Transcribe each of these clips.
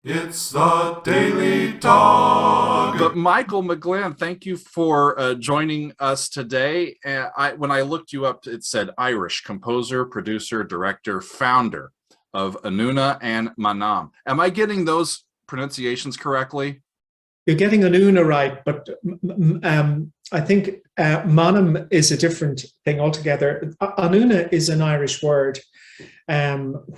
It's the Daily Dog. But Michael McGlynn, thank you for joining us today. When I looked you up, it said Irish composer, producer, director, founder of Anuna and M'ANAM. Am I getting those pronunciations correctly? You're getting Anuna right, but I think M'ANAM is a different thing altogether. Anuna is an Irish word,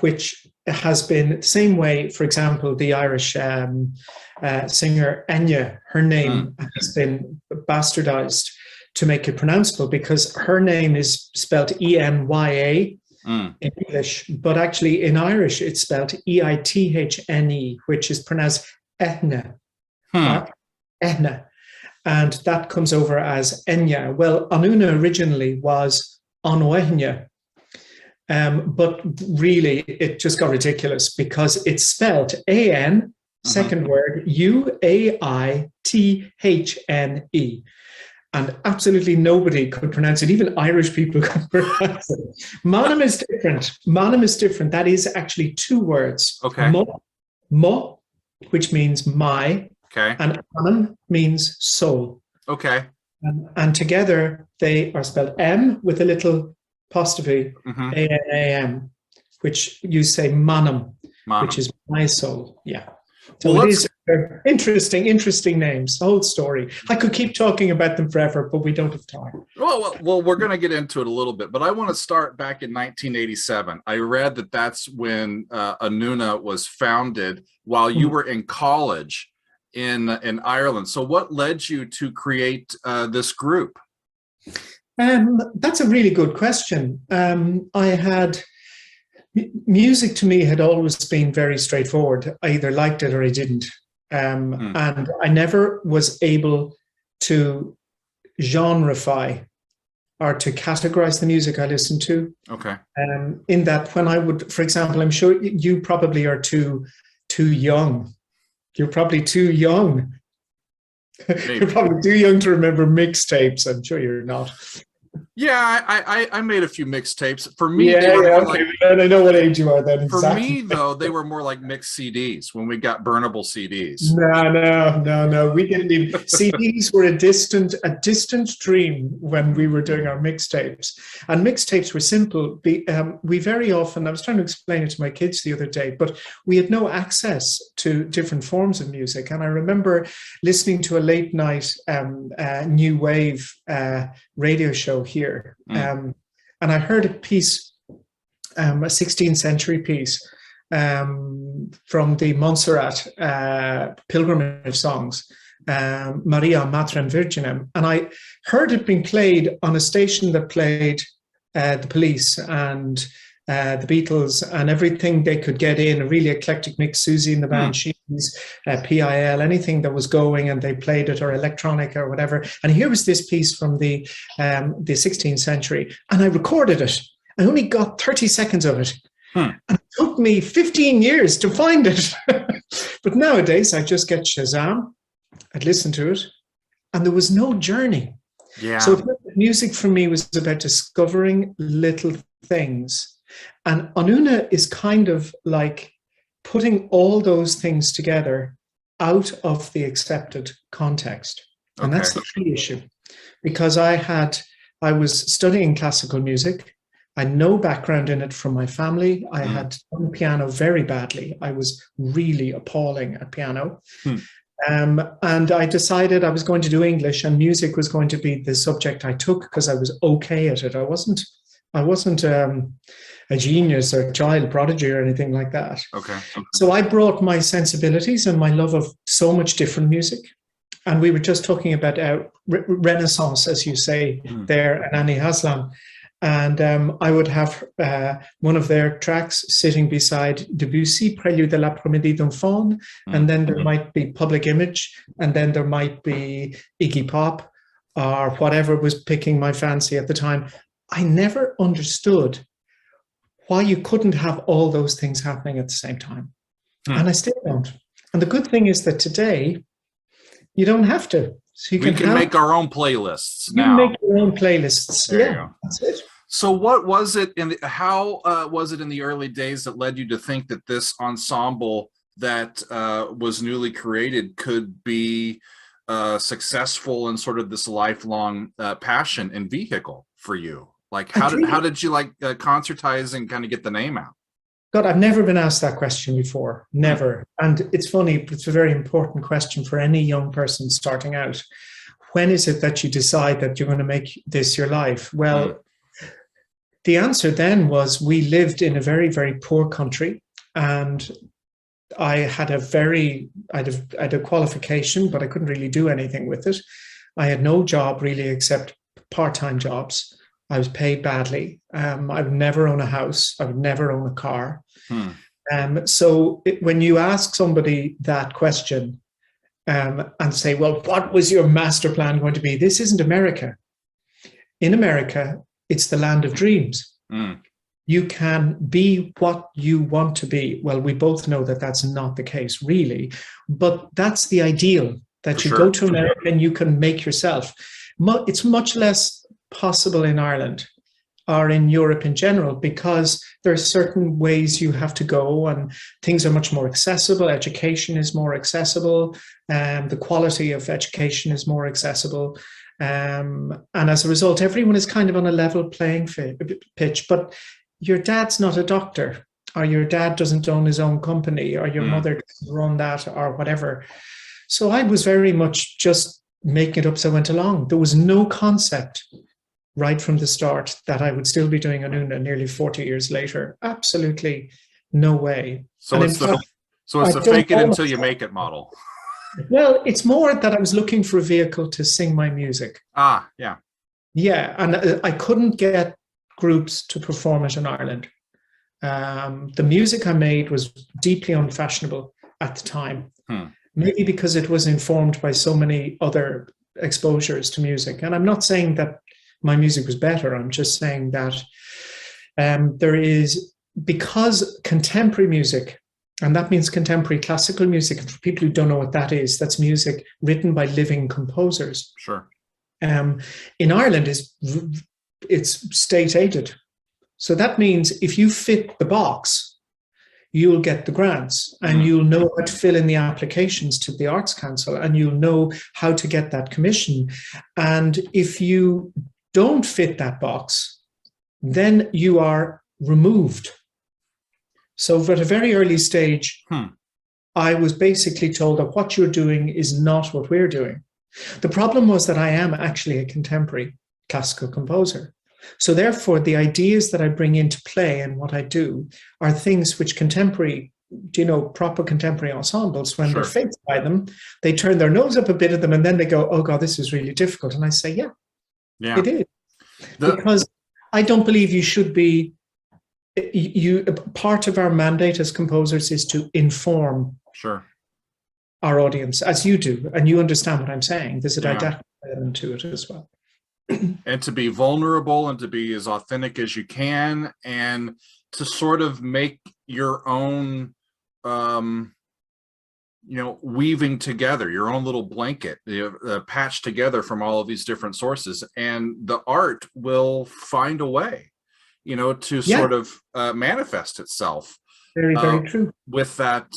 which has been the same way. For example, the Irish singer Enya, her name has been bastardized to make it pronounceable because her name is spelled Enya in English, but actually in Irish it's spelled Eithne, which is pronounced Ethna. Ethna, and that comes over as Enya. Well, Anuna originally was Anoehna, but really it just got ridiculous because it's spelled A-N, second word, U-A-I-T-H-N-E. And absolutely nobody could pronounce it. Even Irish people could pronounce it. M'ANAM is different. M'ANAM is different. That is actually two words. Okay. Mo, which means my, okay, and M'ANAM means soul. Okay. And together they are spelled M with a little apostrophe, A-N-A-M, which you say M'ANAM, which is my soul. Yeah. So well, it is interesting names, the whole story. I could keep talking about them forever, but we don't have time. Well, we're going to get into it a little bit, but I want to start back in 1987. I read that that's when Anuna was founded while you were in college in Ireland. So what led you to create this group? That's a really good question. Music to me had always been very straightforward. I either liked it or I didn't. And I never was able to genreify or to categorize the music I listened to. Okay. In that when I would, for example, I'm sure you probably are too young. You're probably too young. You're probably too young to remember mixtapes. I'm sure you're not. Yeah, I made a few mixtapes. For me, okay. I know what age you are then. For me, though, they were more like mixed CDs when we got burnable CDs. No. We didn't even. CDs were a distant dream when we were doing our mixtapes. And mixtapes were simple. We very often, I was trying to explain it to my kids the other day, but we had no access to different forms of music. And I remember listening to a late night new wave radio show here. And I heard a piece, a 16th century piece from the Montserrat pilgrimage songs, Maria Matrem Virginem. And I heard it being played on a station that played the Police and the Beatles and everything they could get in, a really eclectic mix, Susie and the Banshees, PIL, anything that was going, and they played it, or electronic or whatever. And here was this piece from the 16th century, and I recorded it. I only got 30 seconds of it. And it took me 15 years to find it. But nowadays, I just get Shazam, I'd listen to it, and there was no journey. Yeah. So music for me was about discovering little things. And Anuna is kind of like putting all those things together out of the accepted context. And that's the key issue. Because I was studying classical music. I had no background in it from my family. I had done piano very badly. I was really appalling at piano. And I decided I was going to do English, and music was going to be the subject I took because I was okay at it. I wasn't a genius or a child prodigy or anything like that. Okay. So I brought my sensibilities and my love of so much different music. And we were just talking about Renaissance, as you say, there, and Annie Haslam. And I would have one of their tracks sitting beside Debussy, Prélude de l'après-midi d'un faune, and then there might be Public Image, and then there might be Iggy Pop, or whatever was picking my fancy at the time. I never understood why you couldn't have all those things happening at the same time. And I still don't. And the good thing is that today, you don't have to. So we can make our own playlists now. You can make your own playlists. Yeah, that's it. So what was it how was it in the early days that led you to think that this ensemble that was newly created could be successful in sort of this lifelong passion and vehicle for you? Like, how did you like concertize and kind of get the name out? God, I've never been asked that question before. Never. And it's funny, but it's a very important question for any young person starting out. When is it that you decide that you're going to make this your life? Well, the answer then was, we lived in a very, very poor country, and I had a qualification, but I couldn't really do anything with it. I had no job really except part-time jobs. I was paid badly. I would never own a house. I would never own a car. So when you ask somebody that question and say, well, what was your master plan going to be? This isn't America. In America, it's the land of dreams. You can be what you want to be. Well, we both know that that's not the case, really. But that's the ideal, that you go to America and you can make yourself. It's much less possible in Ireland or in Europe in general, because there are certain ways you have to go, and things are much more accessible. Education is more accessible, and the quality of education is more accessible. And as a result, everyone is kind of on a level playing pitch. But your dad's not a doctor, or your dad doesn't own his own company, or your mother doesn't run that, or whatever. So I was very much just making it up as I went along. There was no concept right from the start that I would still be doing Anuna nearly 40 years later. Absolutely no way. So it's the fake it until you make it model. Well, it's more that I was looking for a vehicle to sing my music. Yeah. Yeah, and I couldn't get groups to perform it in Ireland. The music I made was deeply unfashionable at the time, maybe because it was informed by so many other exposures to music. And I'm not saying that my music was better. I'm just saying that because contemporary music, and that means contemporary classical music, and for people who don't know what that is, that's music written by living composers. Sure. In Ireland, it's state aided. So that means if you fit the box, you'll get the grants, and you'll know how to fill in the applications to the Arts Council, and you'll know how to get that commission. And if you don't fit that box, then you are removed. So at a very early stage, I was basically told that what you're doing is not what we're doing. The problem was that I am actually a contemporary classical composer. So therefore, the ideas that I bring into play and what I do are things which contemporary, proper contemporary ensembles, when they're faced by them, they turn their nose up a bit at them, and then they go, oh God, this is really difficult. And I say, yeah. It is. Because I don't believe you should be, part of our mandate as composers is to inform our audience, as you do, and you understand what I'm saying. There's a didactic element to it as well. And to be vulnerable and to be as authentic as you can, and to sort of make your own weaving together your own little blanket, patched together from all of these different sources, and the art will find a way, to sort of manifest itself. Very, very true. With that,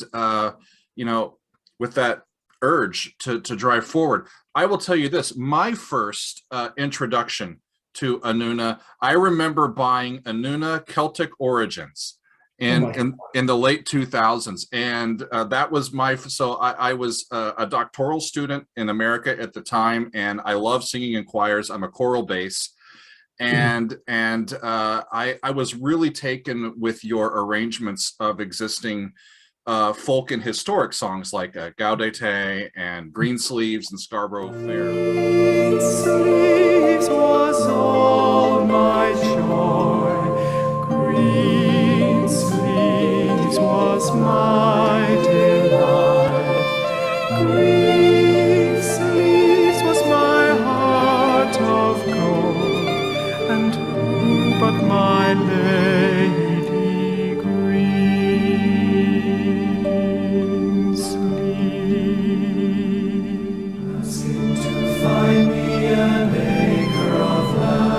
with that urge to drive forward. I will tell you this: my first introduction to Anuna, I remember buying Anuna Celtic Origins in the late 2000s, and that was I was a doctoral student in America at the time, and I love singing in choirs. I'm a choral bass, and I was really taken with your arrangements of existing folk and historic songs like Gaudete and Green Sleeves and Scarborough Fair. Green sleeves was all my joy, green sleeves was my delight, green sleeves was my heart of gold, and who but my lady green sleeves, asking to find me an acre of land.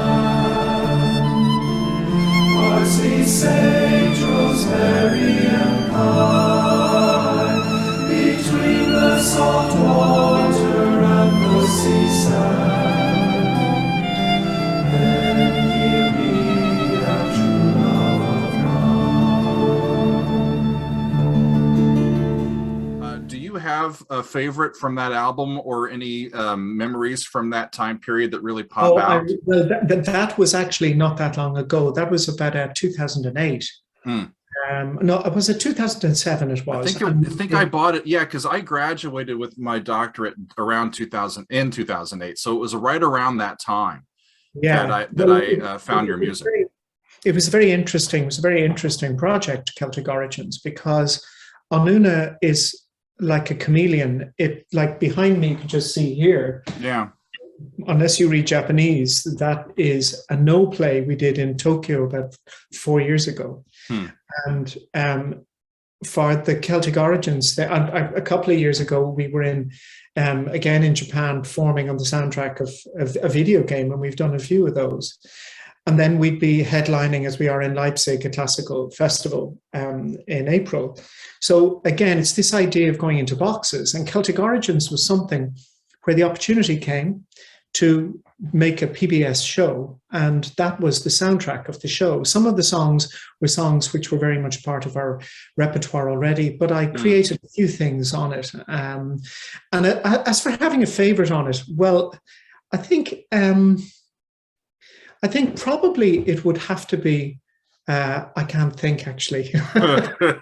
have a favorite from that album or any memories from that time period that really pop out? Well, that was actually not that long ago. That was about 2008. Hmm. No, it was 2007. It was. I think I bought it. Yeah, because I graduated with my doctorate around 2008, so it was right around that time that I found your music. It was very interesting. It was a very interesting project, Celtic Origins, because Anuna is like a chameleon. It, like behind me, you can just see here. Yeah. Unless you read Japanese, that is a no play we did in Tokyo about 4 years ago. And for the Celtic Origins, a couple of years ago, we were again in Japan performing on the soundtrack of a video game, and we've done a few of those. And then we'd be headlining, as we are in Leipzig, a classical festival in April. So again, it's this idea of going into boxes, and Celtic Origins was something where the opportunity came to make a PBS show, and that was the soundtrack of the show. Some of the songs were songs which were very much part of our repertoire already, but I created a few things on it. And as for having a favorite on it, well, I think probably it would have to be, I can't think actually. I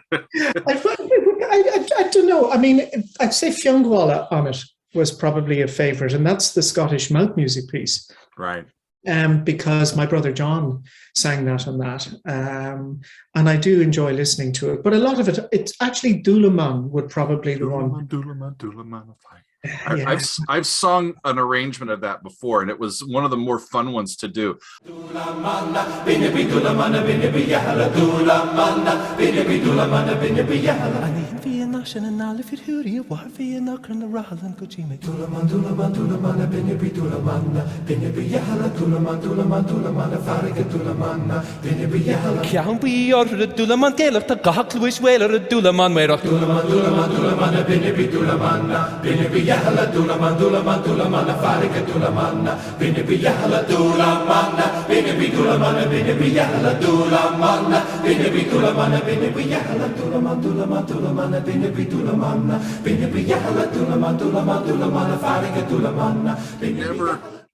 don't know. I mean, I'd say Fionnghuala on it was probably a favorite, and that's the Scottish mouth music piece. Right. Because my brother John sang that on that. And I do enjoy listening to it. But a lot of it, it's actually Dulaman would probably the one. Dulaman. Yeah. I've sung an arrangement of that before, and it was one of the more fun ones to do.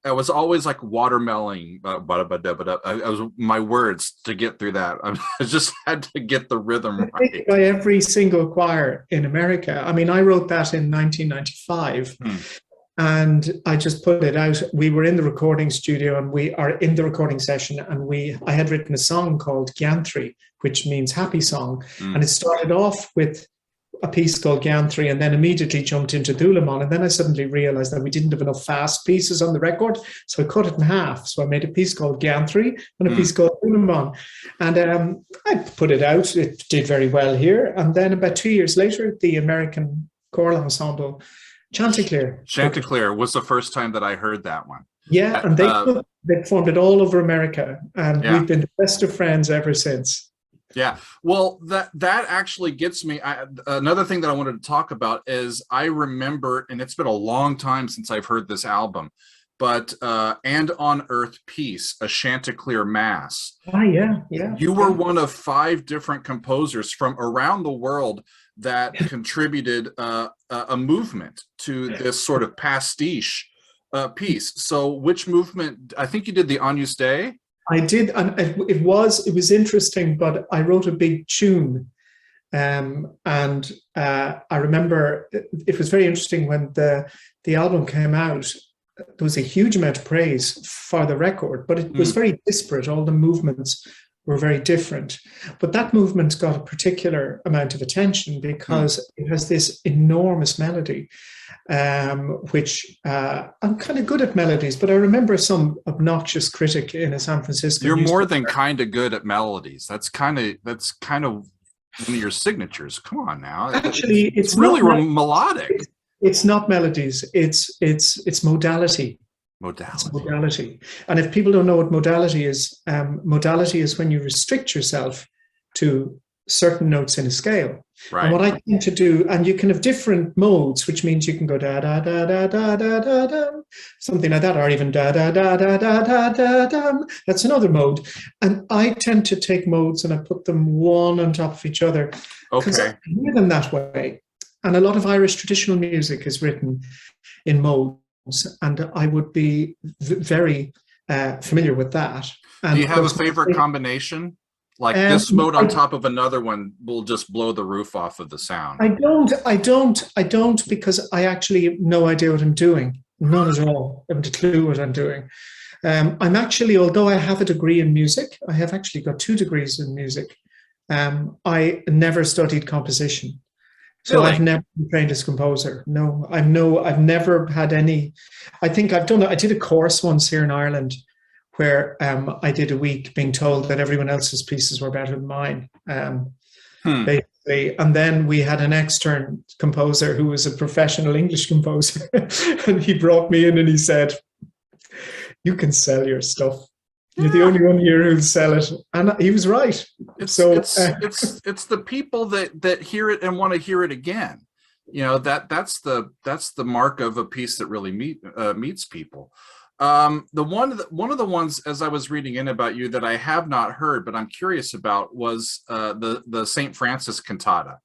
I was always like watermelon. I was my words to get through that. I just had to get the rhythm right. By every single choir in America. I mean, I wrote that in 1995. And I just put it out. We were in the recording studio, and we are in the recording session, and I had written a song called Gianthri, which means happy song. And it started off with a piece called Gianthri, and then immediately jumped into Dulaman. And then I suddenly realized that we didn't have enough fast pieces on the record, so I cut it in half. So I made a piece called Gianthri and a piece called Dulaman. And I put it out. It did very well here. And then about 2 years later, the American choral ensemble Chanticleer was the first time that I heard that one. Yeah, and they performed it all over America, and we've been the best of friends ever since. Yeah, well, that actually gets me. Another thing that I wanted to talk about is I remember, and it's been a long time since I've heard this album, but And on Earth Peace, a Chanticleer Mass. Ah, yeah. You were one of 5 different composers from around the world that contributed a movement to this sort of pastiche piece. So which movement? I think you did the Agnus Dei. I did, and it was interesting, but I wrote a big tune. And I remember it was very interesting when the album came out. There was a huge amount of praise for the record, but it was very disparate. All the movements were very different. But that movement got a particular amount of attention because it has this enormous melody, which I'm kind of good at melodies, but I remember some obnoxious critic in a San Francisco. You're more than kind of good at melodies. That's kind of one of your signatures. Come on now. Actually, it's really melodic. It's not melodies. It's modality. It's modality. And if people don't know what modality is when you restrict yourself to certain notes in a scale. Right. And what I tend to do, and you can have different modes, which means you can go da da da da da da da da, something like that, or even da da da da da da da da. That's another mode. And I tend to take modes and I put them one on top of each other. Okay. I hear them that way. And a lot of Irish traditional music is written in modes, and I would be very familiar with that. And do you of have a course, favorite combination? Like this mode on top of another one will just blow the roof off of the sound. I don't, because I actually have no idea what I'm doing. None at all. I haven't a clue what I'm doing. I'm actually, although I have a degree in music, I have actually got 2 degrees in music. I never studied composition. So Really? I've never been trained as composer. No, I've never had any. I think I did a course once here in Ireland where I did a week being told that everyone else's pieces were better than mine, basically. And then we had an extern composer who was a professional English composer. And he brought me in and he said, "You can sell your stuff. You're the only one here who'll sell it." And he was right. It's the people that hear it and want to hear it again. You know, that's the mark of a piece that really meets people. One of the ones, as I was reading in about you, that I have not heard but I'm curious about was the St. Francis cantata,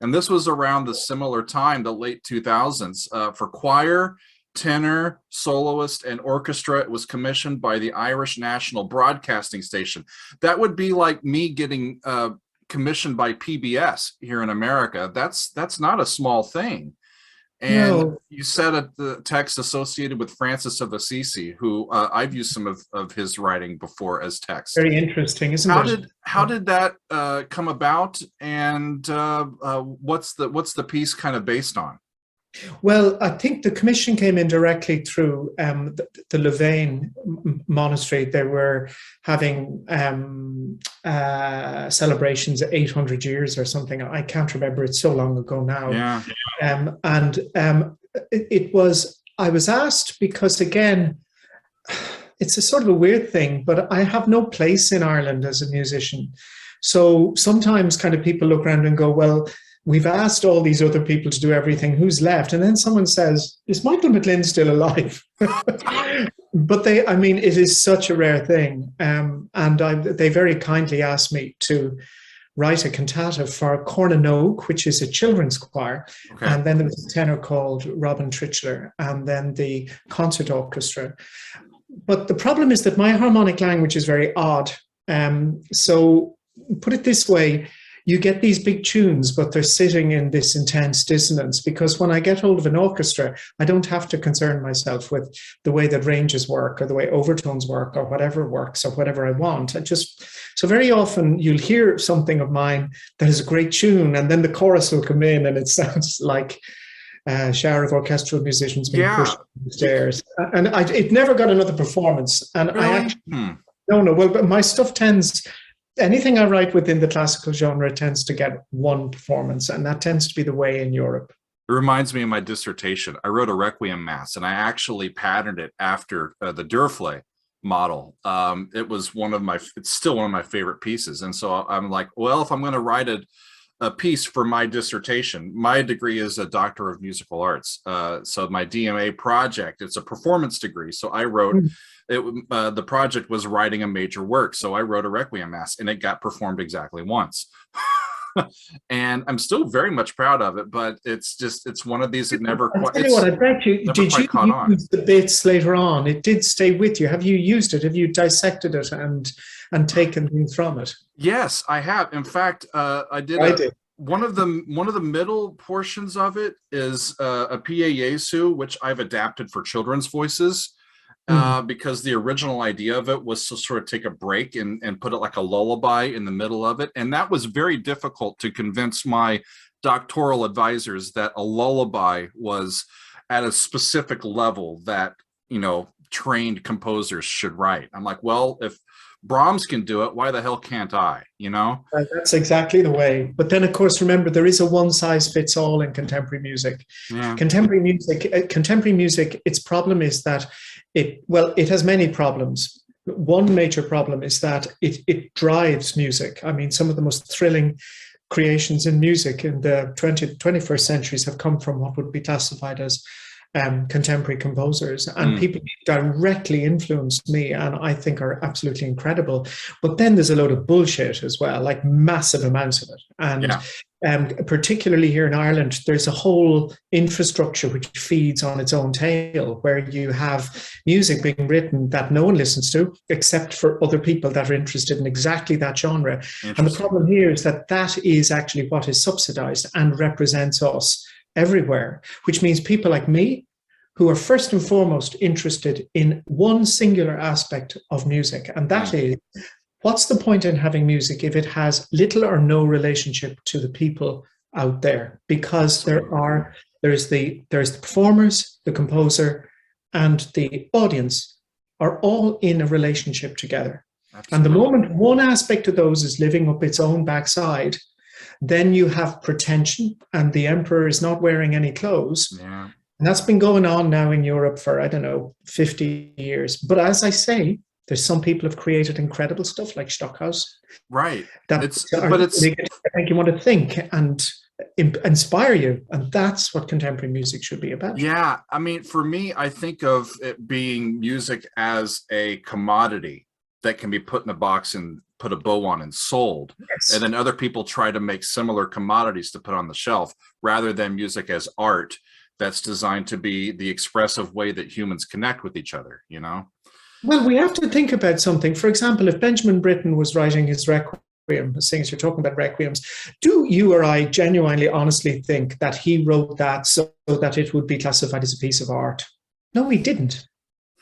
and this was around the similar time, the late 2000s, for choir, tenor, soloist, and orchestra. It was commissioned by the Irish National Broadcasting Station. That would be like me getting commissioned by PBS here in America. That's not a small thing. And No. you said the text associated with Francis of Assisi, who I've used some of his writing before as text. Very interesting, isn't it? How did that come about, and what's the piece kind of based on? Well, I think the commission came in directly through the Louvain monastery. They were having celebrations at 800 years or something. I can't remember. It's so long ago now. Yeah. I was asked because, again, it's a sort of a weird thing, but I have no place in Ireland as a musician. So sometimes kind of people look around and go, well, we've asked all these other people to do everything. Who's left? And then someone says, is Michael McGlynn still alive? But it is such a rare thing. They very kindly asked me to write a cantata for Corn and Oak, which is a children's choir. Okay. And then there was a tenor called Robin Tritchler, and then the concert orchestra. But the problem is that my harmonic language is very odd. So put it this way, you get these big tunes, but they're sitting in this intense dissonance, because when I get hold of an orchestra, I don't have to concern myself with the way that ranges work or the way overtones work or whatever works or whatever I want. So very often you'll hear something of mine that is a great tune, and then the chorus will come in and it sounds like a shower of orchestral musicians being pushed down the stairs. And it never got another performance. And really? Well, my stuff anything I write within the classical genre tends to get one performance, and that tends to be the way in Europe. It reminds me of my dissertation. I wrote a Requiem Mass, and I actually patterned it after the Duruflé model. It's still one of my favorite pieces. And so I'm like, well, if I'm going to write a piece for my dissertation, my degree is a Doctor of Musical Arts. So my DMA project, it's a performance degree. So I wrote the project was writing a major work. So I wrote a Requiem Mass, and it got performed exactly once. And I'm still very much proud of it, but it's one of these that never quite. Did you use the bits later on? It did stay with you. Have you used it? Have you dissected it and taken things from it? Yes, I have. In fact, I did. One of the middle portions of it is a Pie Jesu, which I've adapted for children's voices. Because the original idea of it was to sort of take a break and put it like a lullaby in the middle of it. And that was very difficult to convince my doctoral advisors that a lullaby was at a specific level that, trained composers should write. I'm like, well, if Brahms can do it, why the hell can't I, That's exactly the way. But then, of course, remember, there is a one-size-fits-all in contemporary music. Yeah. Contemporary music, its problem is that it has many problems. One major problem is that it drives music. I mean, some of the most thrilling creations in music in the 20th, 21st centuries have come from what would be classified as contemporary composers, and people directly influenced me and I think are absolutely incredible. But then there's a load of bullshit as well, like massive amounts of it. And particularly here in Ireland, there's a whole infrastructure which feeds on its own tail, where you have music being written that no one listens to except for other people that are interested in exactly that genre. And the problem here is that that is actually what is subsidized and represents us everywhere, which means people like me, who are first and foremost interested in one singular aspect of music, and that is, what's the point in having music if it has little or no relationship to the people out there? Because there's the performers, the composer, and the audience are all in a relationship together. Absolutely. And the moment one aspect of those is living up its own backside, then you have pretension, and the emperor is not wearing any clothes. Yeah. And that's been going on now in Europe for, I don't know, 50 years. But as I say, there's some people have created incredible stuff like Stockhouse. Right. That make you want to think and inspire you. And that's what contemporary music should be about. Yeah. I mean, for me, I think of it being music as a commodity that can be put in a box and put a bow on and sold. Yes. And then other people try to make similar commodities to put on the shelf, rather than music as art that's designed to be the expressive way that humans connect with each other, you know? Well, we have to think about something. For example, if Benjamin Britten was writing his Requiem, seeing as you're talking about Requiems, do you or I genuinely, honestly think that he wrote that so that it would be classified as a piece of art? No, he didn't.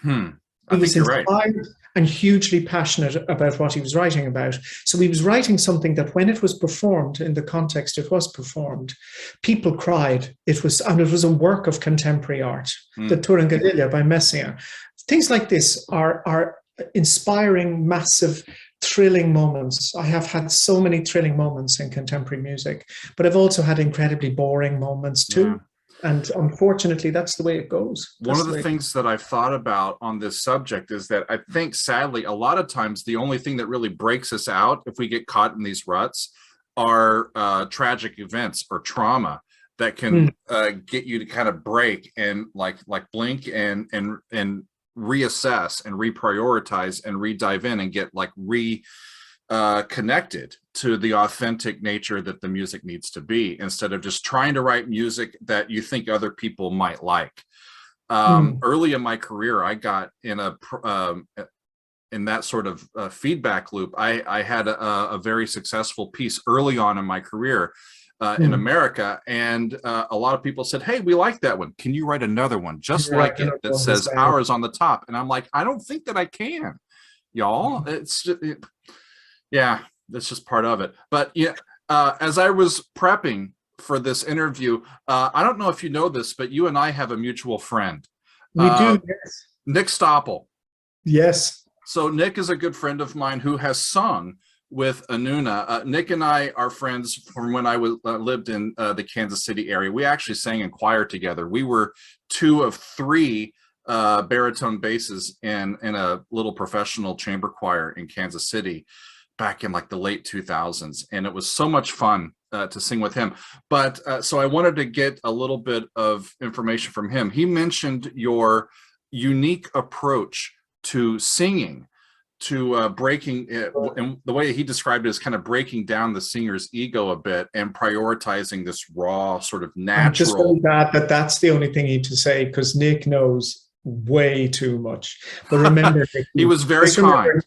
I think you're right. And hugely passionate about what he was writing about. So he was writing something that when it was performed in the context it was performed, people cried. It was a work of contemporary art. The Turangadilla by Messiaen. Things like this are inspiring, massive, thrilling moments. I have had so many thrilling moments in contemporary music, but I've also had incredibly boring moments too. Yeah. And unfortunately, that's the way it goes. One of the things that I've thought about on this subject is that I think, sadly, a lot of times the only thing that really breaks us out if we get caught in these ruts are tragic events or trauma that can get you to kind of break and like blink and reassess and reprioritize and re-dive in and get like connected to the authentic nature that the music needs to be, instead of just trying to write music that you think other people might like. Early in my career, I got in that sort of feedback loop. I had a very successful piece early on in my career in America, and a lot of people said, "Hey, we like that one. Can you write another one just like it that says ours on the top?" And I'm like, I don't think that I can, y'all. Yeah, that's just part of it. But yeah, as I was prepping for this interview, I don't know if you know this, but you and I have a mutual friend. We do, yes. Nick Stoppel. Yes. So Nick is a good friend of mine who has sung with Anuna. Nick and I are friends from when I lived in the Kansas City area. We actually sang in choir together. We were 2 of 3 baritone basses in a little professional chamber choir in Kansas City back in like the late 2000s, and it was so much fun to sing with him. But so I wanted to get a little bit of information from him. He mentioned your unique approach to singing, to breaking it, and the way he described it is kind of breaking down the singer's ego a bit and prioritizing this raw sort of natural. I'm just really glad that that's the only thing he need to say, because Nick knows way too much. But remember, Nicky, he was very kind.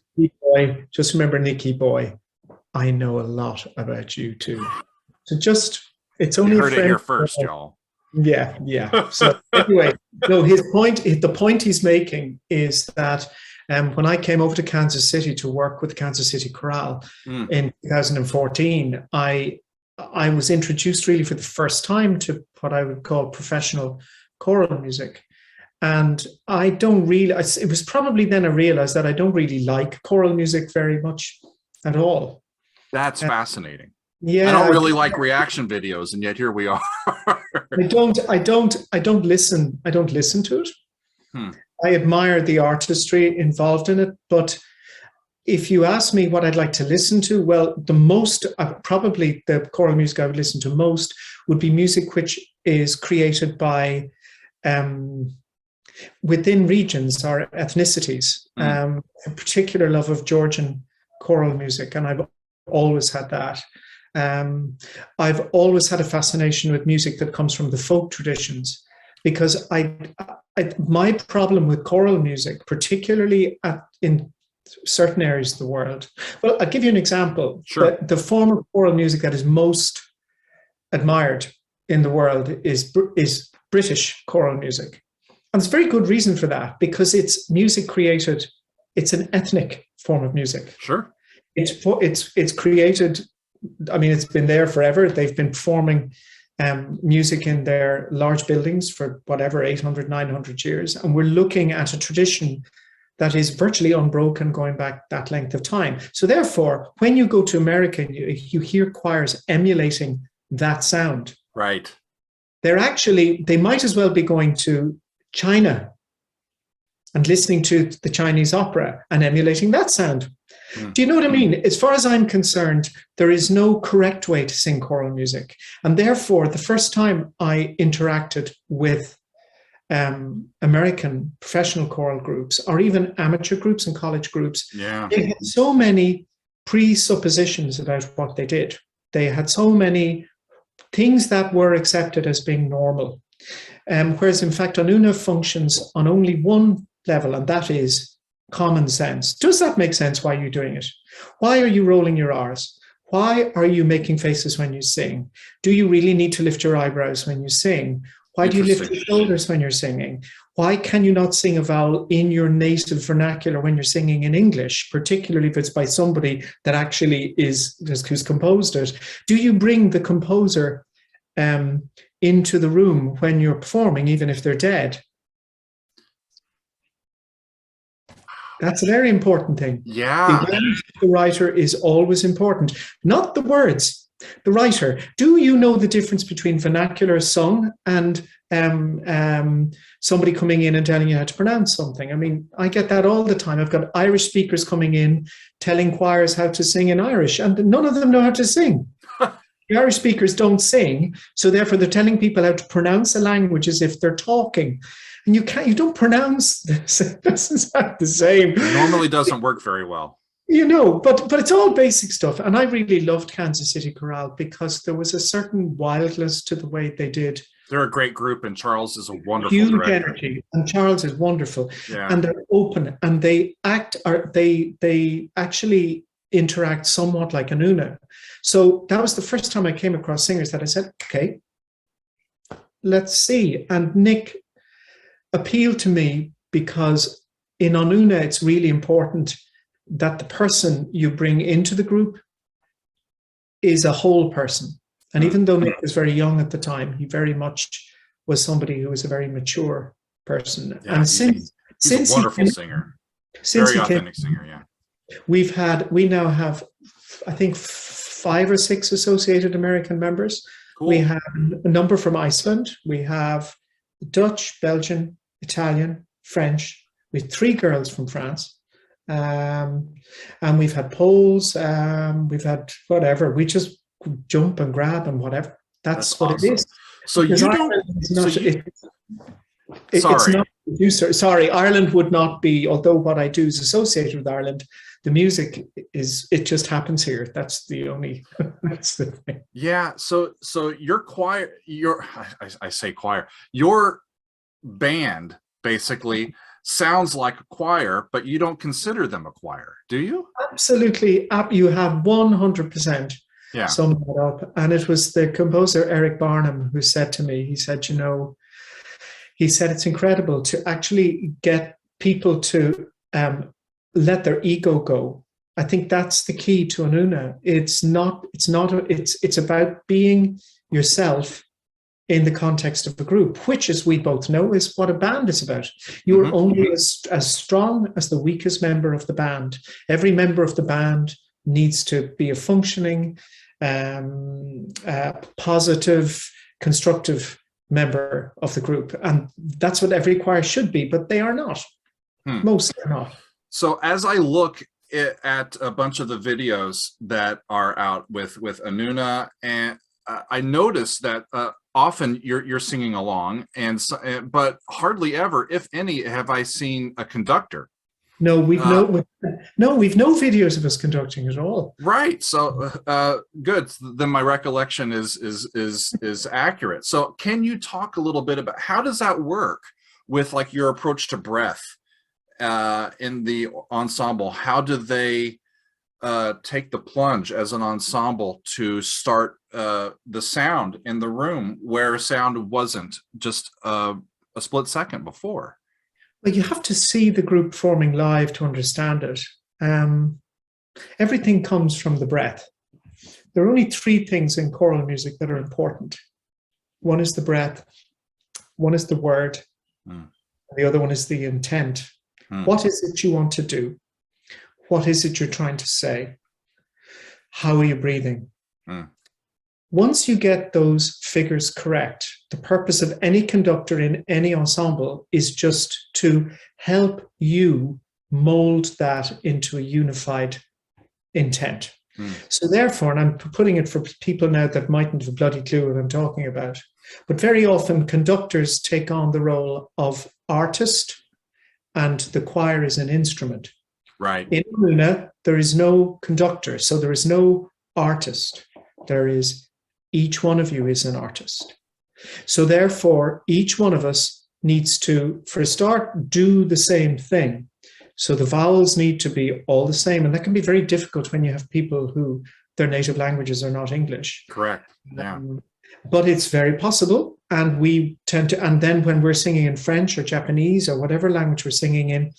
Just remember, Nicky boy, I know a lot about you too. So it's only you heard it here first, y'all. Yeah. So anyway, no, the point he's making is that when I came over to Kansas City to work with the Kansas City Chorale in 2014, I was introduced really for the first time to what I would call professional choral music. And it was probably then I realized that I don't really like choral music very much at all. That's fascinating. Yeah. I don't really like reaction videos, and yet here we are. I don't listen to it. I admire the artistry involved in it, but if you ask me what I'd like to listen to, well, the most, probably the choral music I would listen to most would be music which is created by within regions or ethnicities, a particular love of Georgian choral music, and I've always had that. I've always had a fascination with music that comes from the folk traditions, because my problem with choral music, particularly in certain areas of the world. Well, I'll give you an example. Sure. The form of choral music that is most admired in the world is British choral music. And there's a very good reason for that, because it's music created, it's an ethnic form of music. Sure. It's created, I mean, it's been there forever. They've been performing music in their large buildings for whatever, 800, 900 years. And we're looking at a tradition that is virtually unbroken going back that length of time. So therefore, when you go to America, you hear choirs emulating that sound. Right. They might as well be going to China and listening to the Chinese opera and emulating that sound. Do you know what I mean? As far as I'm concerned, there is no correct way to sing choral music. And therefore, the first time I interacted with American professional choral groups, or even amateur groups and college groups, they had so many presuppositions about what they did. They had so many things that were accepted as being normal. Whereas in fact, Anuna functions on only one level, and that is common sense. Does that make sense? Why are you doing it? Why are you rolling your R's? Why are you making faces when you sing? Do you really need to lift your eyebrows when you sing? Why do you lift your shoulders when you're singing? Why can you not sing a vowel in your native vernacular when you're singing in English, particularly if it's by somebody that actually who's composed it? Do you bring the composer into the room when you're performing, even if they're dead? That's a very important thing. Yeah. The writer is always important, not the words. The writer. Do you know the difference between vernacular song and somebody coming in and telling you how to pronounce something? I mean, I get that all the time. I've got Irish speakers coming in telling choirs how to sing in Irish, and none of them know how to sing. The Irish speakers don't sing, so therefore they're telling people how to pronounce a language as if they're talking. And you don't pronounce this. It doesn't sound the same. It normally doesn't work very well. You know, but it's all basic stuff. And I really loved Kansas City Chorale because there was a certain wildness to the way they did. They're a great group, and Charles is a wonderful huge director. Energy, and Charles is wonderful. Yeah. And they're open, and they actually interact somewhat like Anuna. So that was the first time I came across singers that I said, okay, let's see. And Nick appealed to me because in Anuna, it's really important that the person you bring into the group is a whole person. And even though Nick was very young at the time, he very much was somebody who was a very mature person. Yeah, and he's a wonderful singer. Very authentic singer, yeah. We now have, I think, 5 or 6 associated American members. Cool. We have a number from Iceland. We have Dutch, Belgian, Italian, French. We have 3 girls from France. And we've had Poles, we've had whatever. We just jump and grab and whatever. That's what awesome. It is. So because you don't. It's not producer. Sorry, Ireland would not be. Although what I do is associated with Ireland, the music is. It just happens here. That's the only. That's the thing. Yeah. So your choir, I say choir. Your band basically sounds like a choir, but you don't consider them a choir, do you? Absolutely. You have 100% summed that up. And it was the composer, Eric Barnum, who said to me, he said, it's incredible to actually get people to let their ego go. I think that's the key to Anuna. It's about being yourself in the context of the group, which, as we both know, is what a band is about. You are only as strong as the weakest member of the band. Every member of the band needs to be a functioning, positive, constructive member of the group. And that's what every choir should be, but they are not. Most are not. So as I look at a bunch of the videos that are out with Anuna, and I noticed that often you're singing along, but hardly ever, if any, have I seen a conductor. No, we've no videos of us conducting at all. Right. So good. Then my recollection is accurate. So can you talk a little bit about how does that work with like your approach to breath in the ensemble? How do they take the plunge as an ensemble to start the sound in the room where sound wasn't just a split second before? Well, you have to see the group forming live to understand it. Everything comes from the breath. There are only three things in choral music that are important. One is the breath, one is the word, and the other one is the intent. What is it you want to do? What is it you're trying to say? How are you breathing? Once you get those figures correct, the purpose of any conductor in any ensemble is just to help you mold that into a unified intent. So therefore, and I'm putting it for people now that mightn't have a bloody clue what I'm talking about, but very often conductors take on the role of artist and the choir is an instrument. Right. In Anuna, there is no conductor, so there is no artist. There is each one of you is an artist. So therefore, each one of us needs to, for a start, do the same thing. So the vowels need to be all the same. And that can be very difficult when you have people who their native languages are not English. Correct. Yeah. But it's very possible. And we tend to, and then when we're singing in French or Japanese or whatever language we're singing in,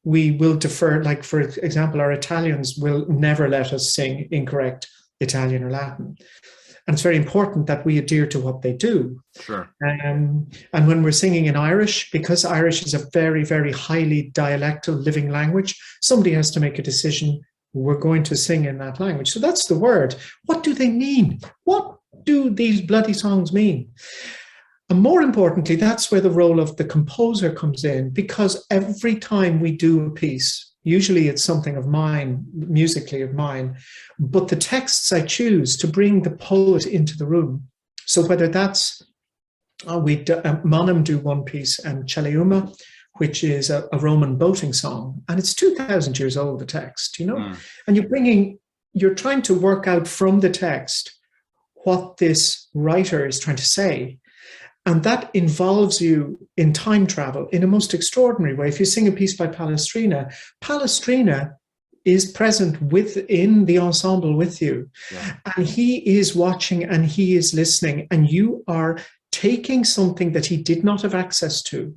we will defer, like, for example, our Italians will never let us sing incorrect Italian or Latin. And it's very important that we adhere to what they do. Sure. And when we're singing in Irish, because Irish is a very, very highly dialectal living language, somebody has to make a decision, we're going to sing in that language. So that's the word. What do they mean? What do these bloody songs mean? And more importantly, that's where the role of the composer comes in, because every time we do a piece, usually it's something of mine, musically of mine, but the texts I choose to bring the poet into the room. So whether that's, McGlynn do one piece, and Chaleuma, which is a Roman boating song, and it's 2,000 years old, the text, you know, and you're trying to work out from the text what this writer is trying to say. And that involves you in time travel in a most extraordinary way. If you sing a piece by Palestrina, Palestrina is present within the ensemble with you. Yeah. And he is watching and he is listening, and you are taking something that he did not have access to,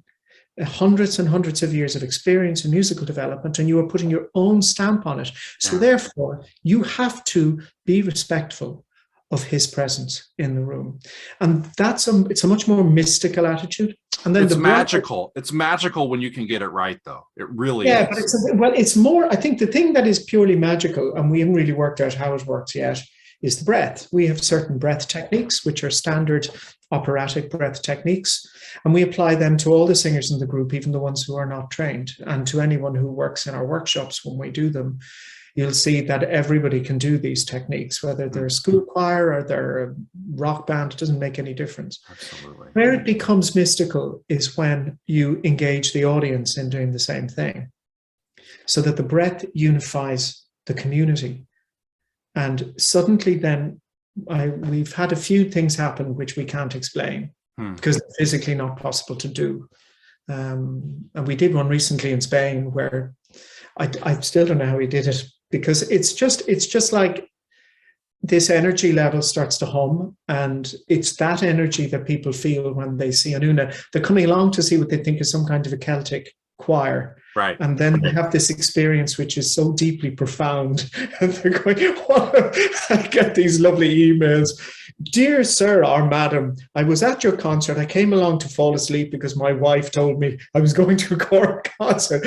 hundreds and hundreds of years of experience in musical development, and you are putting your own stamp on it. So therefore, you have to be respectful of his presence in the room. And it's a much more mystical attitude. And then it's magical. It's magical when you can get it right, though. It really is. Yeah, but it's more, I think the thing that is purely magical, and we haven't really worked out how it works yet, is the breath. We have certain breath techniques, which are standard operatic breath techniques, and we apply them to all the singers in the group, even the ones who are not trained, and to anyone who works in our workshops when we do them. You'll see that everybody can do these techniques, whether they're a school choir or they're a rock band, it doesn't make any difference. Absolutely. Where it becomes mystical is when you engage the audience in doing the same thing, so that the breath unifies the community. And suddenly then, we've had a few things happen which we can't explain because they're physically not possible to do. And we did one recently in Spain where I still don't know how we did it, because it's just like this energy level starts to hum, and it's that energy that people feel when they see Anuna. They're coming along to see what they think is some kind of a Celtic choir. Right. And then they have this experience which is so deeply profound. And they're going, what? I get these lovely emails. Dear sir or madam, I was at your concert. I came along to fall asleep because my wife told me I was going to a choral concert.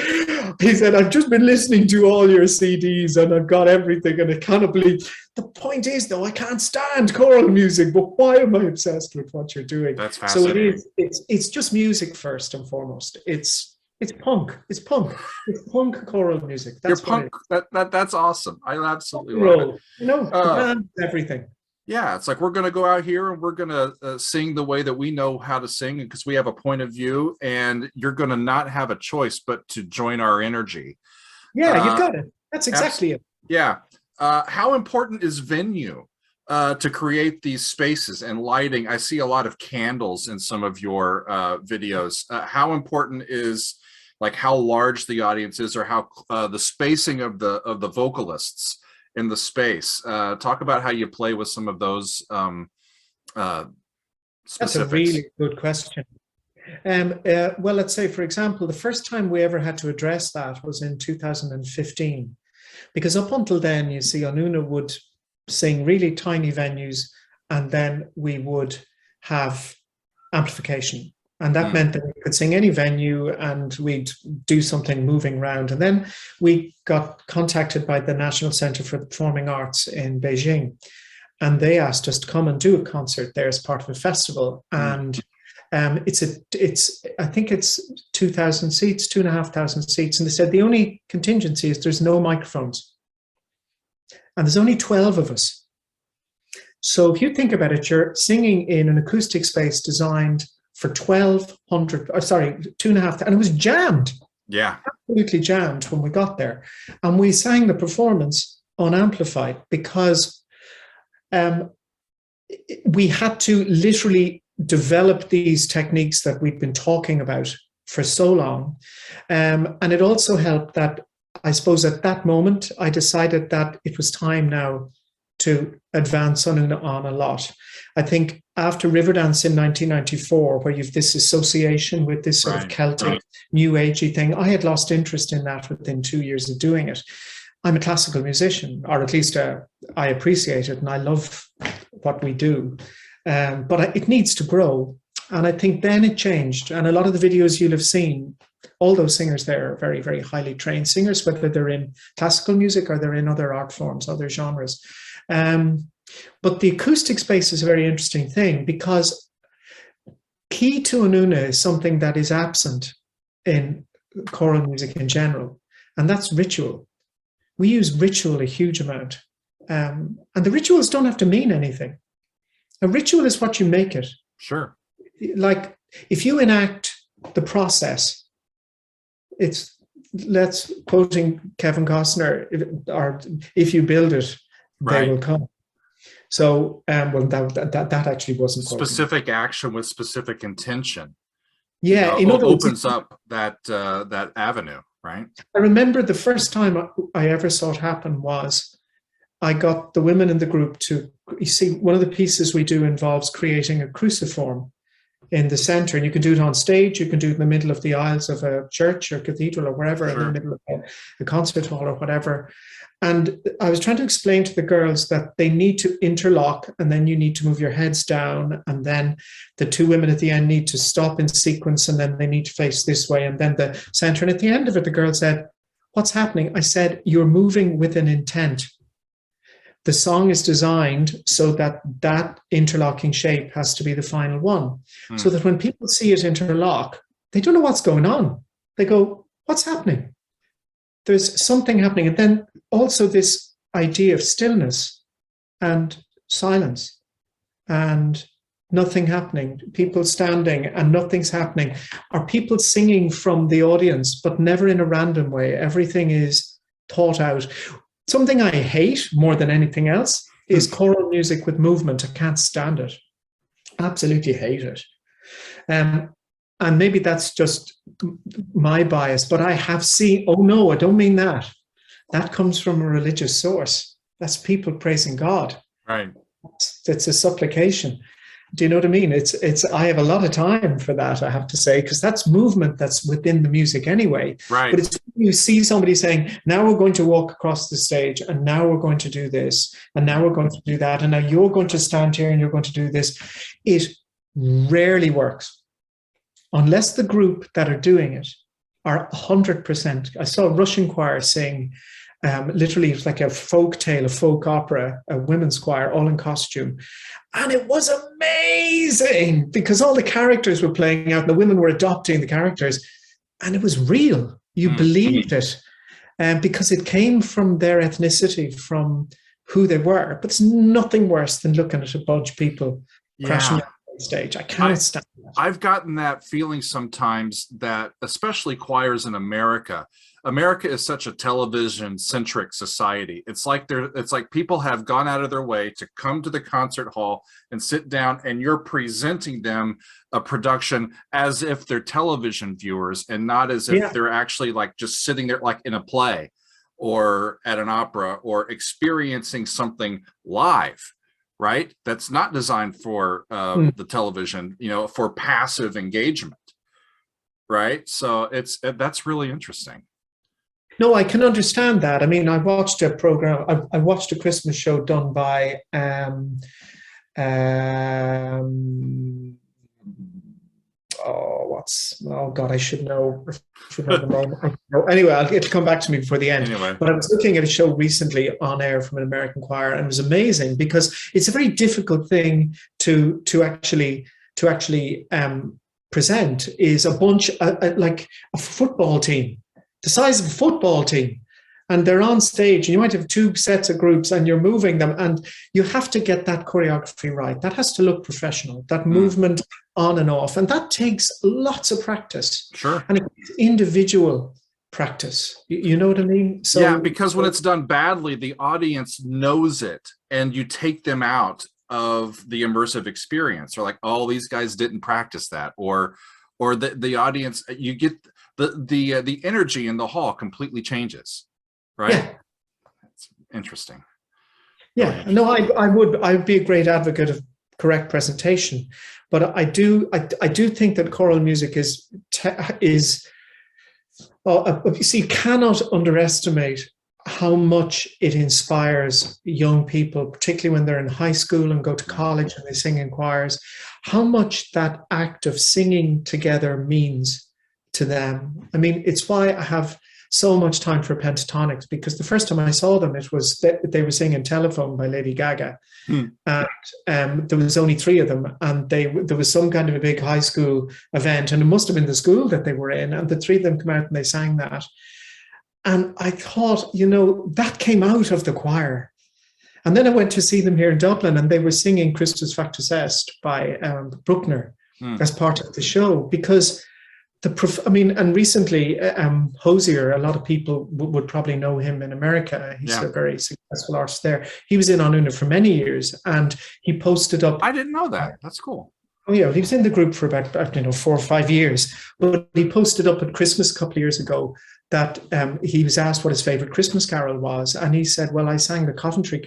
He said, I've just been listening to all your CDs and I've got everything and I cannot believe. The point is, though, I can't stand choral music, but why am I obsessed with what you're doing? That's fascinating. So it's just music first and foremost. It's punk. It's punk. It's punk choral music. That's punk. That's awesome. I absolutely love it. You know, everything. Yeah, it's like we're going to go out here and we're going to sing the way that we know how to sing, because we have a point of view, and you're going to not have a choice but to join our energy. Yeah, you've got it. That's exactly it. Yeah. How important is venue to create these spaces and lighting? I see a lot of candles in some of your videos. How important is like how large the audience is, or how the spacing of the vocalists in the space? Talk about how you play with some of those specifics. That's a really good question. Well, let's say, for example, the first time we ever had to address that was in 2015, because up until then, you see, Anuna would sing really tiny venues, and then we would have amplification. And that meant that we could sing any venue and we'd do something moving around. And then we got contacted by the National Center for the Performing Arts in Beijing. And they asked us to come and do a concert there as part of a festival. And I think it's 2,000 seats, 2,500 seats. And they said the only contingency is there's no microphones. And there's only 12 of us. So if you think about it, you're singing in an acoustic space designed for 2,500, and it was jammed. Yeah. Absolutely jammed when we got there. And we sang the performance unamplified because we had to literally develop these techniques that we'd been talking about for so long. And it also helped that, I suppose at that moment, I decided that it was time now to advance on a lot. I think after Riverdance in 1994, where you've this association with this sort of Celtic new agey thing, I had lost interest in that within 2 years of doing it. I'm a classical musician, or at least I appreciate it and I love what we do. But it needs to grow. And I think then it changed. And a lot of the videos you'll have seen, all those singers there are very, very highly trained singers, whether they're in classical music or they're in other art forms, other genres. But the acoustic space is a very interesting thing, because key to Anuna is something that is absent in choral music in general, and that's ritual. We use ritual a huge amount. And the rituals don't have to mean anything. A ritual is what you make it. Sure. Like if you enact the process, it's, let's quoting Kevin Costner, or if you build it, they will come. So, well, that actually wasn't specific quoting. Action with specific intention. Yeah, you know, it opens up that that avenue, right? I remember the first time I ever saw it happen was I got the women in the group to, you see, one of the pieces we do involves creating a cruciform in the center, and you can do it on stage, you can do it in the middle of the aisles of a church or cathedral or wherever, in the middle of a concert hall or whatever. And I was trying to explain to the girls that they need to interlock, and then you need to move your heads down, and then the two women at the end need to stop in sequence, and then they need to face this way, and then the center. And at the end of it, the girl said, "What's happening?" I said, "You're moving with an intent. The song is designed so that that interlocking shape has to be the final one. So that when people see it interlock, they don't know what's going on. They go, what's happening? There's something happening." And then also this idea of stillness and silence and nothing happening, people standing and nothing's happening, or people singing from the audience, but never in a random way. Everything is thought out. Something I hate more than anything else is choral music with movement. I can't stand it. Absolutely hate it. And maybe that's just my bias, but I have seen, oh no, I don't mean that. That comes from a religious source. That's people praising God. Right. It's a supplication. Do you know what I mean? I have a lot of time for that, I have to say, because that's movement that's within the music anyway. Right. But it's when you see somebody saying, now we're going to walk across the stage, and now we're going to do this, and now we're going to do that, and now you're going to stand here and you're going to do this. It rarely works unless the group that are doing it are 100%. I saw a Russian choir sing, literally it's like a folk tale, a folk opera, a women's choir, all in costume. And it was amazing because all the characters were playing out and the women were adopting the characters. And it was real. You believed it because it came from their ethnicity, from who they were. But it's nothing worse than looking at a bunch of people crashing the stage. I cannot stand that. I've gotten that feeling sometimes that, especially choirs in America, America is such a television-centric society. It's like people have gone out of their way to come to the concert hall and sit down, and you're presenting them a production as if they're television viewers and not as if they're actually like just sitting there like in a play or at an opera or experiencing something live. Right? That's not designed for the television, for passive engagement. Right? So that's really interesting. No, I can understand that. I mean, I watched a program, I watched a Christmas show done by I should know the name. Anyway, it'll come back to me before the end. Anyway. But I was looking at a show recently on air from an American choir, and it was amazing because it's a very difficult thing to actually present. Is a bunch like a football team, the size of a football team. And they're on stage, and you might have two sets of groups, and you're moving them, and you have to get that choreography right. That has to look professional, that movement on and off, and that takes lots of practice. Sure. And it's individual practice. You know what I mean? So, yeah, because when it's done badly, the audience knows it, and you take them out of the immersive experience. Or like, oh, these guys didn't practice that, or the audience, you get the energy in the hall completely changes. Right. Yeah. That's interesting. Yeah. No, I would be a great advocate of correct presentation, but I do think that choral music is you see, you cannot underestimate how much it inspires young people, particularly when they're in high school and go to college and they sing in choirs, how much that act of singing together means to them. I mean, it's why I have so much time for Pentatonics, because the first time I saw them, it was they were singing Telephone by Lady Gaga. And there was only three of them, and there was some kind of a big high school event, and it must have been the school that they were in, and the three of them come out and they sang that. And I thought, that came out of the choir. And then I went to see them here in Dublin, and they were singing Christus Factus Est by Bruckner as part of the show, because and recently, Hosier, a lot of people would probably know him in America. He's a very successful artist there. He was in Anuna for many years, and he posted up. I didn't know that. That's cool. Oh yeah, he was in the group for about 4 or 5 years. But he posted up at Christmas a couple of years ago that he was asked what his favorite Christmas carol was, and he said, "Well, I sang the Coventry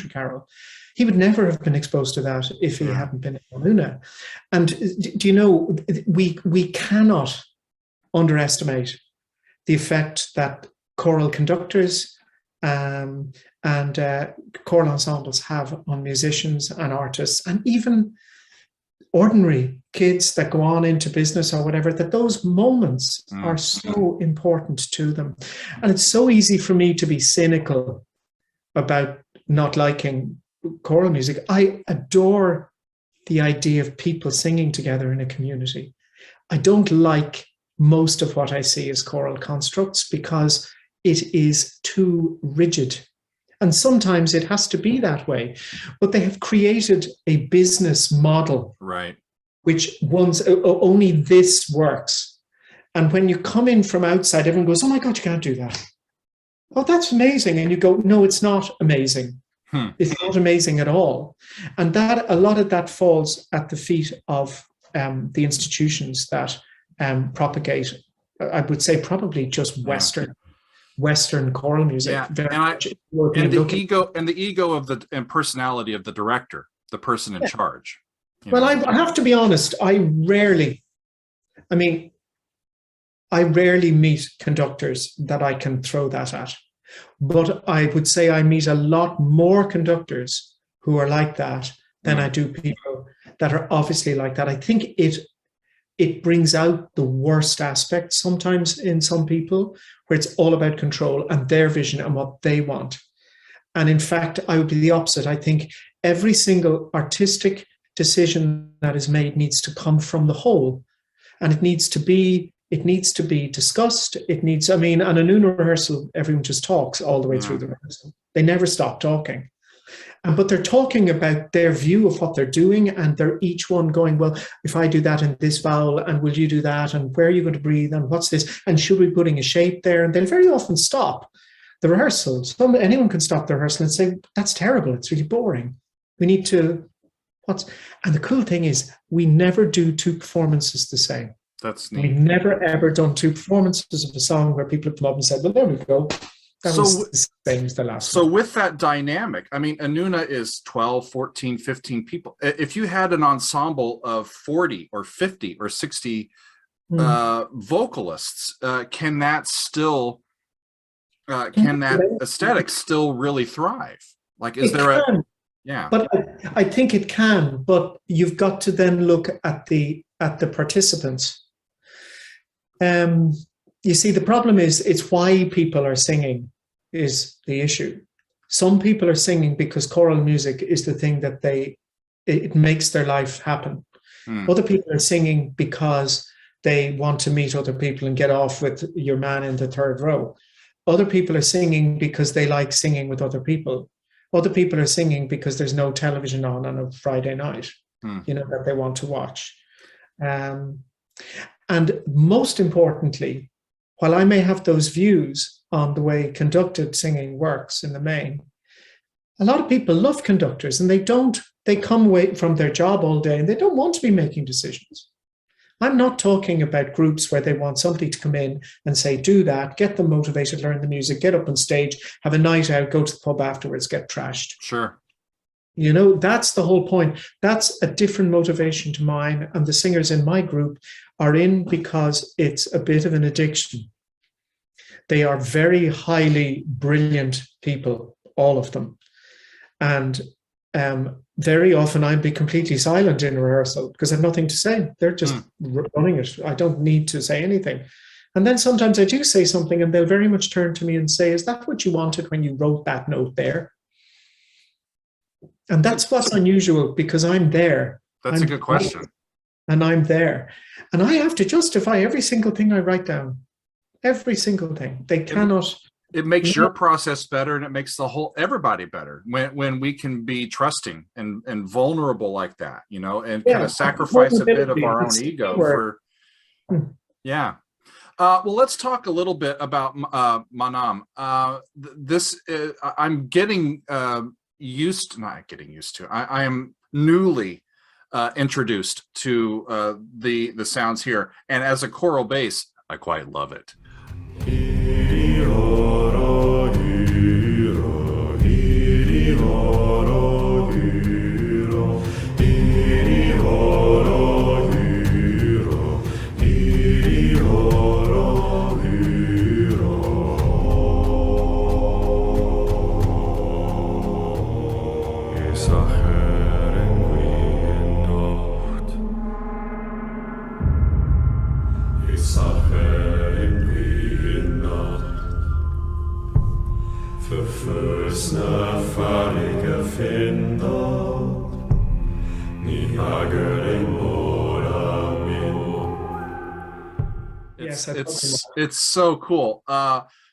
Carol." He would never have been exposed to that if he hadn't been in Anuna. And we cannot underestimate the effect that choral conductors and choral ensembles have on musicians and artists, and even ordinary kids that go on into business or whatever, that those moments are so important to them. And it's so easy for me to be cynical about not liking choral music. I adore the idea of people singing together in a community. I don't like most of what I see as choral constructs because it is too rigid. And sometimes it has to be that way. But they have created a business model, right, which only this works. And when you come in from outside, everyone goes, "Oh my God, you can't do that. Oh, that's amazing." And you go, "No, it's not amazing. It's not amazing at all." And that a lot of that falls at the feet of the institutions that propagate, I would say, probably just Western choral music. Yeah, and the ego of and personality of the director, the person in charge. Well, I have to be honest. I rarely meet conductors that I can throw that at. But I would say I meet a lot more conductors who are like that than I do people that are obviously like that. I think it brings out the worst aspects sometimes in some people, where it's all about control and their vision and what they want. And in fact, I would be the opposite. I think every single artistic decision that is made needs to come from the whole, and it needs to be discussed. An Anuna rehearsal, everyone just talks all the way through the rehearsal. They never stop talking. but they're talking about their view of what they're doing, and they're each one going, well, if I do that in this vowel, and will you do that, and where are you going to breathe, and what's this, and should we be putting a shape there? And they'll very often stop the rehearsal. Anyone can stop the rehearsal and say, that's terrible, it's really boring. We need to, and the cool thing is, we never do two performances the same. That's neat. We've never ever done two performances of a song where people have come up and said, well, there we go. That was the same as the last one. So with that dynamic, I mean, Anuna is 12, 14, 15 people. If you had an ensemble of 40 or 50 or 60 vocalists, can that aesthetic still really thrive? Like, is there yeah. But I think it can, but you've got to then look at the participants. You see, the problem is, it's why people are singing is the issue. Some people are singing because choral music is the thing that it makes their life happen. Other people are singing because they want to meet other people and get off with your man in the third row. Other people are singing because they like singing with other people. Other people are singing because there's no television on a Friday night, that they want to watch. And most importantly, while I may have those views on the way conducted singing works in the main, a lot of people love conductors, and they come away from their job all day and they don't want to be making decisions. I'm not talking about groups where they want somebody to come in and say, do that, get them motivated, learn the music, get up on stage, have a night out, go to the pub afterwards, get trashed. Sure. That's the whole point. That's a different motivation to mine. And the singers in my group are in because it's a bit of an addiction. They are very highly brilliant people, all of them. And very often I'd be completely silent in rehearsal because I have nothing to say. They're just running it. I don't need to say anything. And then sometimes I do say something and they'll very much turn to me and say, is that what you wanted when you wrote that note there? And that's what's unusual, because I'm there. That's a good question. And I'm there. And I have to justify every single thing I write down. Every single thing. They cannot. It makes your process better, and it makes everybody better when we can be trusting and vulnerable like that, and kind of sacrifice a bit of our own ego for. Yeah. Well, let's talk a little bit about M'ANAM. I'm getting used to. I am newly introduced to the sounds here, and as a choral bass, I quite love it. It's so cool.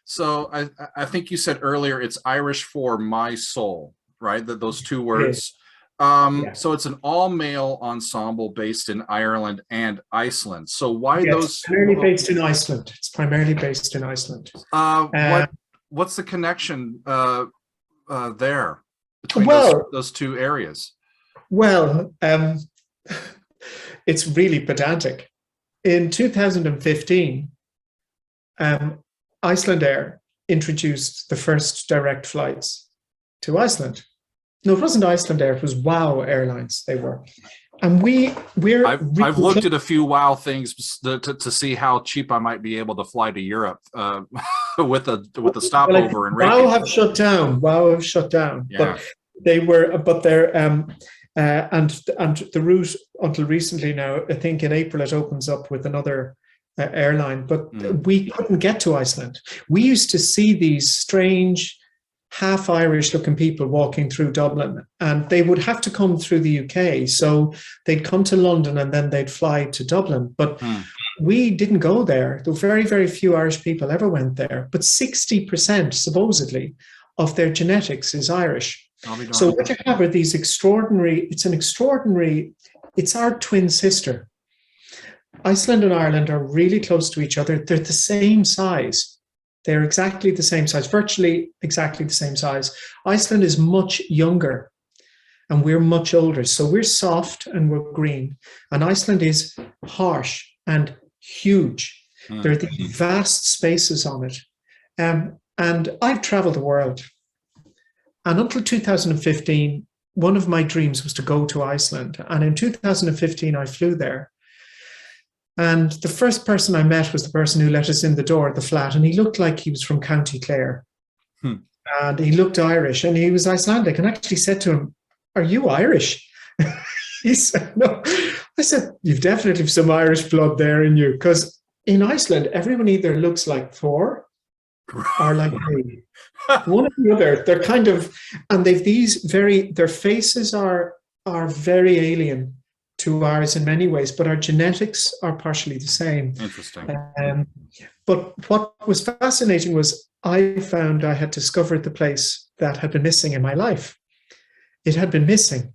So I think you said earlier it's Irish for my soul, right? Those two words. So it's an all-male ensemble based in Ireland and Iceland. So why those? Primarily based in Iceland. It's primarily based in Iceland. What's the connection there between those two areas? Well, it's really pedantic. In 2015, Icelandair introduced the first direct flights to Iceland. No, it wasn't Icelandair, it was WOW Airlines they were. And I've looked at a few WOW things to see how cheap I might be able to fly to Europe with a stopover in Reykjavik. WOW have shut down. Yeah. But they're and the route until recently now, I think in April it opens up with another airline, but we couldn't get to Iceland. We used to see these strange half Irish looking people walking through Dublin, and they would have to come through the UK. So they'd come to London and then they'd fly to Dublin. But we didn't go there. There were very, very few Irish people ever went there. But 60% supposedly of their genetics is Irish. I'll be darned. So what you have are these extraordinary, it's our twin sister. Iceland and Ireland are really close to each other. They're the same size. They're exactly the same size, virtually exactly the same size. Iceland is much younger and we're much older. So we're soft and we're green. And Iceland is harsh and huge. There are these vast spaces on it. And I've traveled the world. And until 2015, one of my dreams was to go to Iceland. And in 2015, I flew there. And the first person I met was the person who let us in the door at the flat. And he looked like he was from County Clare. And he looked Irish and he was Icelandic. And I actually said to him, "Are you Irish?" He said, "No." I said, "You've definitely some Irish blood there in you." Because in Iceland, everyone either looks like Thor or like me. One or the other. They're kind of, and they've these their faces are very alien to ours in many ways, but our genetics are partially the same. Interesting. But what was fascinating was I found I had discovered the place that had been missing in my life. It had been missing.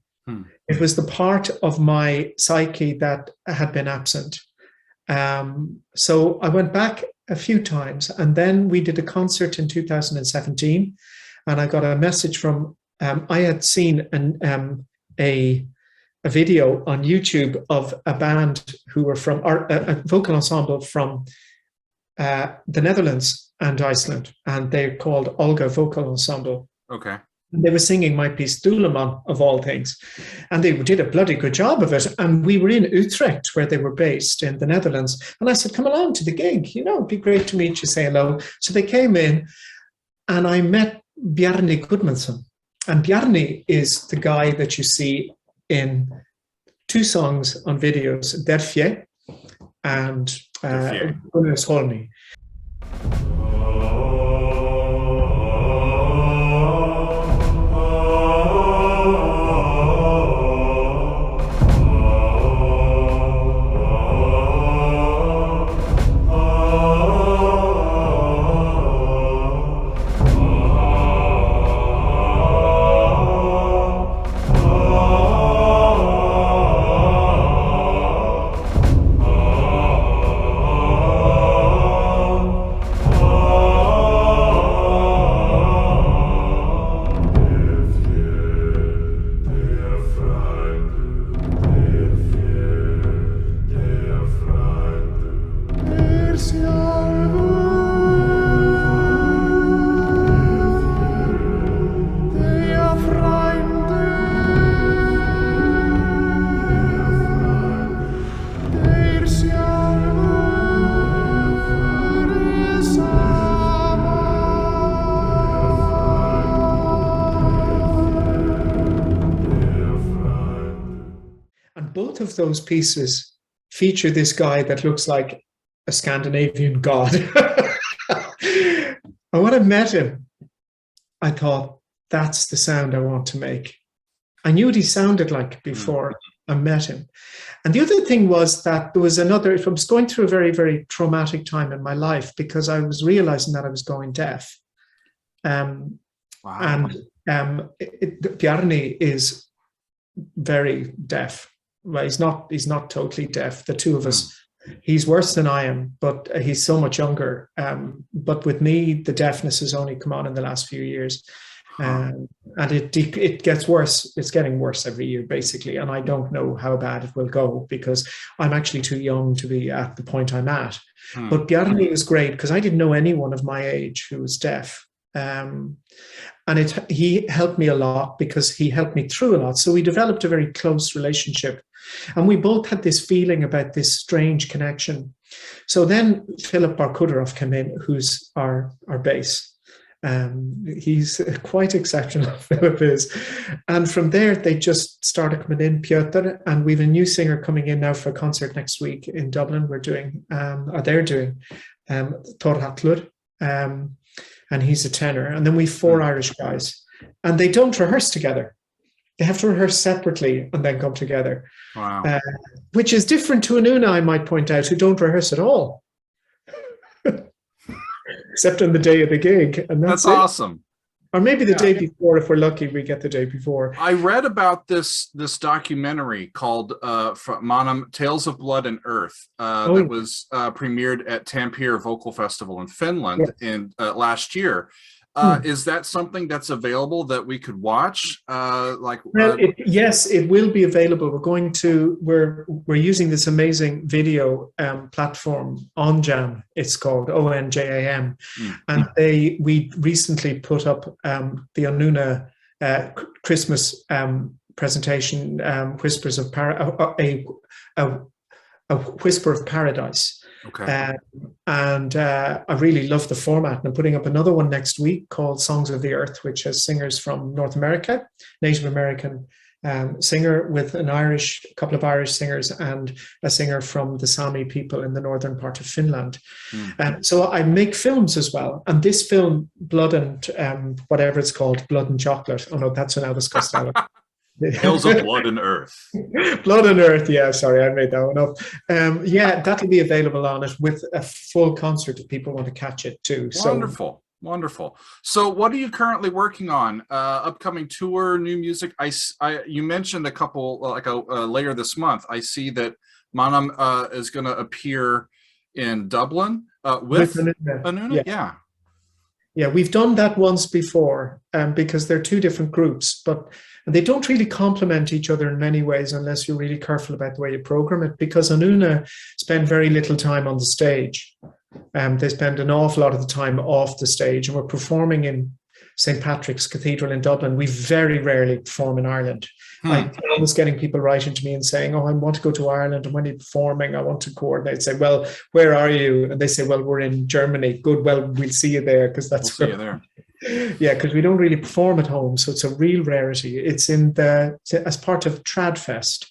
It was the part of my psyche that had been absent. So I went back a few times, and then we did a concert in 2017, and I got a message from, I had seen a video on YouTube of a band who were from, a vocal ensemble from the Netherlands and Iceland, and they're called Olga Vocal Ensemble. Okay. And they were singing my piece Duleman, of all things. And they did a bloody good job of it. And we were in Utrecht, where they were based in the Netherlands. And I said, "Come along to the gig. You know, it'd be great to meet you, say hello." So they came in and I met Bjarni Gudmundsson. And Bjarni is the guy that you see in two songs on videos, Derfje and Gunnars Holmi. Both of those pieces feature this guy that looks like a Scandinavian god. And when I met him, I thought, that's the sound I want to make. I knew what he sounded like before I met him. And the other thing was that there was I was going through a very, very traumatic time in my life because I was realizing that I was going deaf. Wow. And Bjarni is very deaf. Well, he's not totally deaf. The two of us, he's worse than I am, but he's so much younger. But with me, the deafness has only come on in the last few years. And it gets worse. It's getting worse every year, basically. And I don't know how bad it will go because I'm actually too young to be at the point I'm at. But Bjarni was great because I didn't know anyone of my age who was deaf. And he helped me a lot because he helped me through a lot. So we developed a very close relationship. And we both had this feeling about this strange connection. So then Philip Barkudorov came in, who's our bass. He's quite exceptional, Philip is. And from there, they just started coming in, Piotr, and we have a new singer coming in now for a concert next week in Dublin. They're doing Thor and he's a tenor. And then we have 4 Irish guys. And they don't rehearse together. They have to rehearse separately and then come together. Wow. Which is different to Anuna, I might point out, who don't rehearse at all. Except on the day of the gig. And that's awesome. Or maybe the day before, if we're lucky, we get the day before. I read about this documentary called from M'ANAM, Tales of Blood and Earth, that was premiered at Tampere Vocal Festival in Finland in last year. Is that something that's available that we could watch? Yes, it will be available. We're using this amazing video platform on Jam. It's called ONJAM, and we recently put up the Anuna Christmas presentation, Whispers of a Whisper of Paradise. Okay. I really love the format. And I'm putting up another one next week called Songs of the Earth, which has singers from North America, Native American singer with a couple of Irish singers, and a singer from the Sami people in the northern part of Finland. So I make films as well. And this film, Blood and whatever it's called, Blood and Chocolate. Oh no, that's an Elvis Costello. Tales of Blood and Earth. Blood and Earth, yeah, sorry, I made that one up. That'll be available on it with a full concert if people want to catch it too. Wonderful. Wonderful. So what are you currently working on? Upcoming tour, new music? You mentioned a couple, later this month. I see that M'ANAM is going to appear in Dublin with Anuna. Yeah, we've done that once before because they're two different groups, but they don't really complement each other in many ways unless you're really careful about the way you program it, because Anuna spend very little time on the stage. They spend an awful lot of the time off the stage, and we're performing in St. Patrick's Cathedral in Dublin. We very rarely perform in Ireland. I'm always getting people writing to me and saying, I want to go to Ireland, and when you're performing, I want to coordinate. Say, well, where are you? And they say, well, we're in Germany. Good, well, we'll see you there, because that's we'll see you there. Yeah, because we don't really perform at home, so it's a real rarity. It's as part of Tradfest,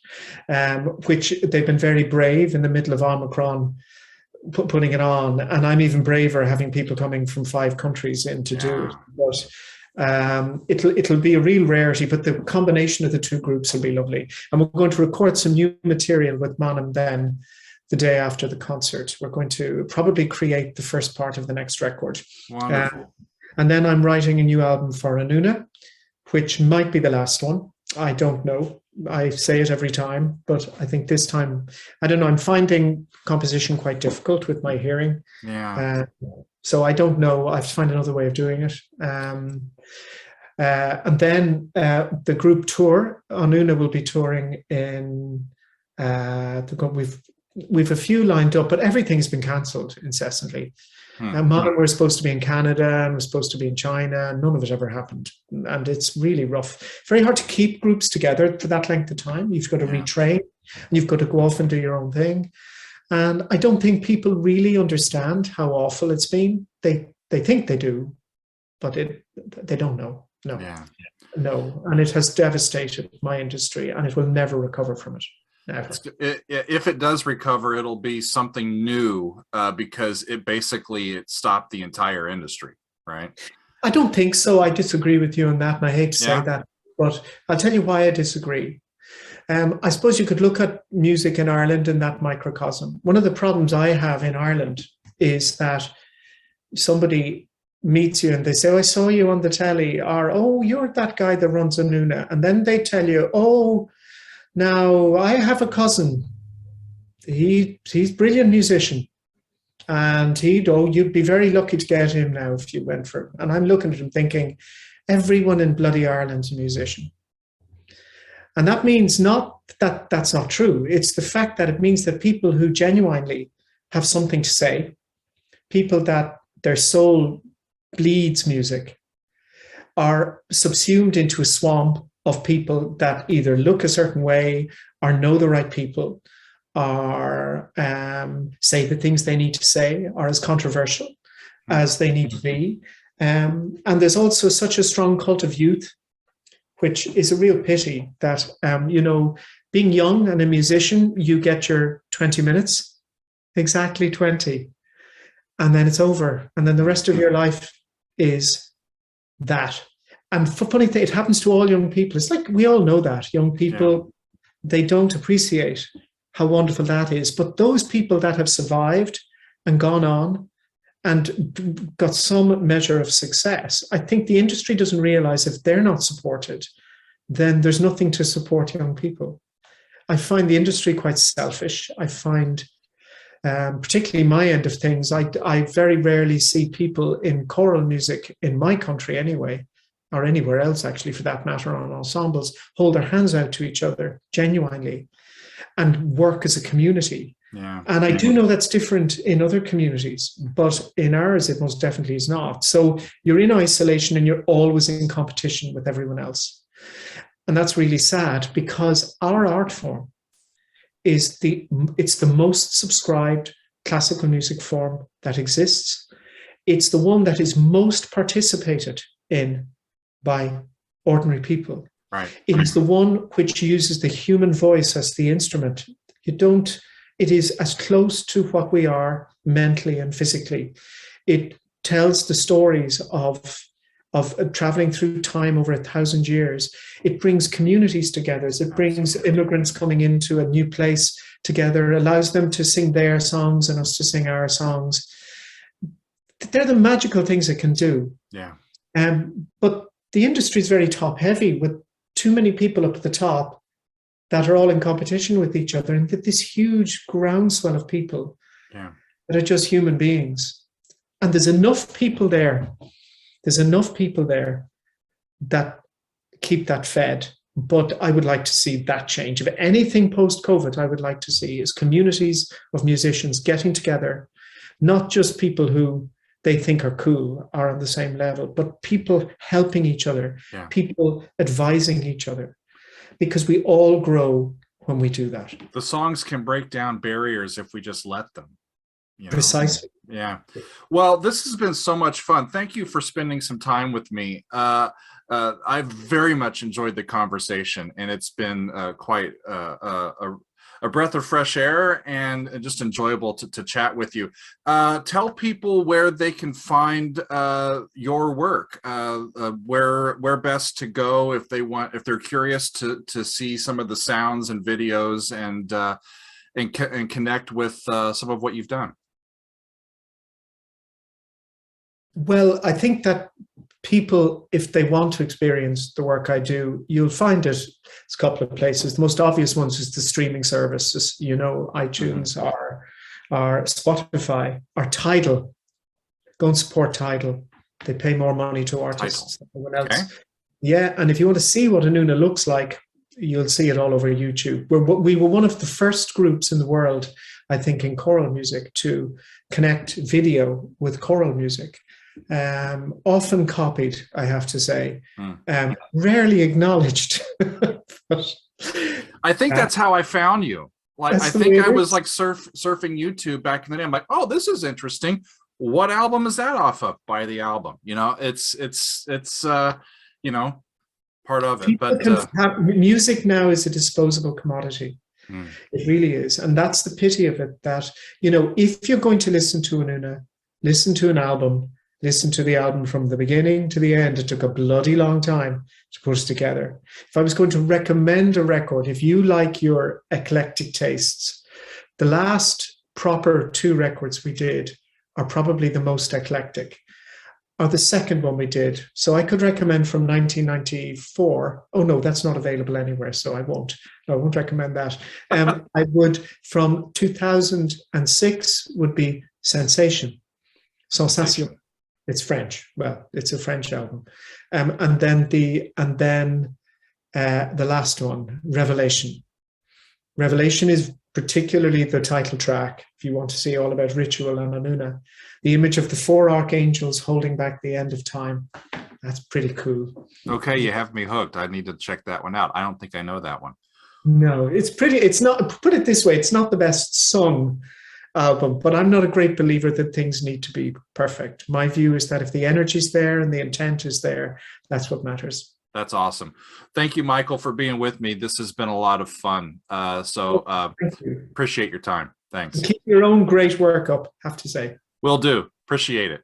which they've been very brave in the middle of Omicron, putting it on, and I'm even braver having people coming from 5 countries in to do it. But it'll be a real rarity. But the combination of the two groups will be lovely, and we're going to record some new material with M'ANAM then. The day after the concert, we're going to probably create the first part of the next record. Wonderful. And then I'm writing a new album for Anuna, which might be the last one. I don't know. I say it every time, but I think this time, I don't know. I'm finding composition quite difficult with my hearing. Yeah. So I don't know. I have to find another way of doing it. And then the group tour, Anuna will be touring in, we've a few lined up, but everything's been cancelled incessantly. M'ANAM were supposed to be in Canada and we're supposed to be in China, and none of it ever happened. And it's really rough. Very hard to keep groups together for that length of time. You've got to retrain, and you've got to go off and do your own thing. And I don't think people really understand how awful it's been. They think they do, but they don't know. No. And it has devastated my industry, and it will never recover from it. If it does recover, it'll be something new because it stopped the entire industry, right? I don't think so. I disagree with you on that, and I hate to say that, but I'll tell you why I disagree. I suppose you could look at music in Ireland in that microcosm. One of the problems I have in Ireland is that somebody meets you and they say, I saw you on the telly, or, oh, you're that guy that runs Anuna. And then they tell you, oh, now, I have a cousin. He's a brilliant musician. And you'd be very lucky to get him now if you went for him. And I'm looking at him thinking, everyone in bloody Ireland's a musician. And that means not that that's not true. It's the fact that it means that people who genuinely have something to say, people that their soul bleeds music, are subsumed into a swamp of people that either look a certain way or know the right people or say the things they need to say or as controversial as they need to be. And there's also such a strong cult of youth, which is a real pity that, being young and a musician, you get your 20 minutes, exactly 20, and then it's over. And then the rest of your life is that. And funny thing, it happens to all young people. It's like we all know that young people, they don't appreciate how wonderful that is. But those people that have survived and gone on and got some measure of success. I think the industry doesn't realize if they're not supported, then there's nothing to support young people. I find the industry quite selfish. I find, particularly my end of things, I very rarely see people in choral music in my country anyway, or anywhere else actually for that matter, on ensembles, hold their hands out to each other genuinely and work as a community. Yeah. And I do know that's different in other communities, but in ours, it most definitely is not. So you're in isolation and you're always in competition with everyone else. And that's really sad, because our art form is it's the most subscribed classical music form that exists. It's the one that is most participated in by ordinary people. Right. It is the one which uses the human voice as the instrument. It is as close to what we are mentally and physically. It tells the stories of traveling through time over 1,000 years. It brings communities together. It brings immigrants coming into a new place together, allows them to sing their songs and us to sing our songs. They're the magical things it can do. Yeah. But the industry is very top heavy, with too many people up at the top that are all in competition with each other, and this huge groundswell of people that are just human beings. And there's enough people there. There's enough people there that keep that fed. But I would like to see that change. If anything post-COVID, I would like to see is communities of musicians getting together, not just people who they think are cool, are on the same level, but people helping each other, people advising each other, because we all grow when we do that. The songs can break down barriers if we just let them. You know? Precisely. Yeah. Well, this has been so much fun. Thank you for spending some time with me. I've very much enjoyed the conversation, and it's been quite a breath of fresh air and just enjoyable to chat with you. Tell people where they can find your work, where best to go if they're curious to see some of the sounds and videos and connect with some of what you've done. Well, I think that people, if they want to experience the work I do, you'll find it. It's a couple of places. The most obvious ones is the streaming services, iTunes or Spotify or Tidal. Go and support Tidal. They pay more money to artists than anyone else. Okay. Yeah, and if you want to see what Anuna looks like, you'll see it all over YouTube. We were one of the first groups in the world, I think, in choral music to connect video with choral music. Often copied, I have to say, rarely acknowledged. But, I think that's how I found you. Like, I think I was like surfing YouTube back in the day. I'm like, oh, this is interesting. What album is that off of? Buy the album. It's part of it. But music now is a disposable commodity. It really is, and that's the pity of it. That if you're going to listen to Anuna, listen to an album. Listen to the album from the beginning to the end. It took a bloody long time to put it together. If I was going to recommend a record, if you like your eclectic tastes, the last proper 2 records we did are probably the most eclectic, or the second one we did. So I could recommend from 1994. Oh no, that's not available anywhere, so I won't recommend that. I would, from 2006 would be Sensation. Sensation. It's French. Well, it's a French album, and then the last one, Revelation. Revelation is particularly the title track. If you want to see all about ritual and Anuna, the image of the 4 archangels holding back the end of time. That's pretty cool. Okay, you have me hooked. I need to check that one out. I don't think I know that one. No, it's not. Put it this way: it's not the best sung album, but I'm not a great believer that things need to be perfect. My view is that if the energy's there and the intent is there, that's what matters. That's awesome. Thank you, Michael, for being with me. This has been a lot of fun. Thank you. Appreciate your time. Thanks. Keep your own great work up, have to say. Will do. Appreciate it.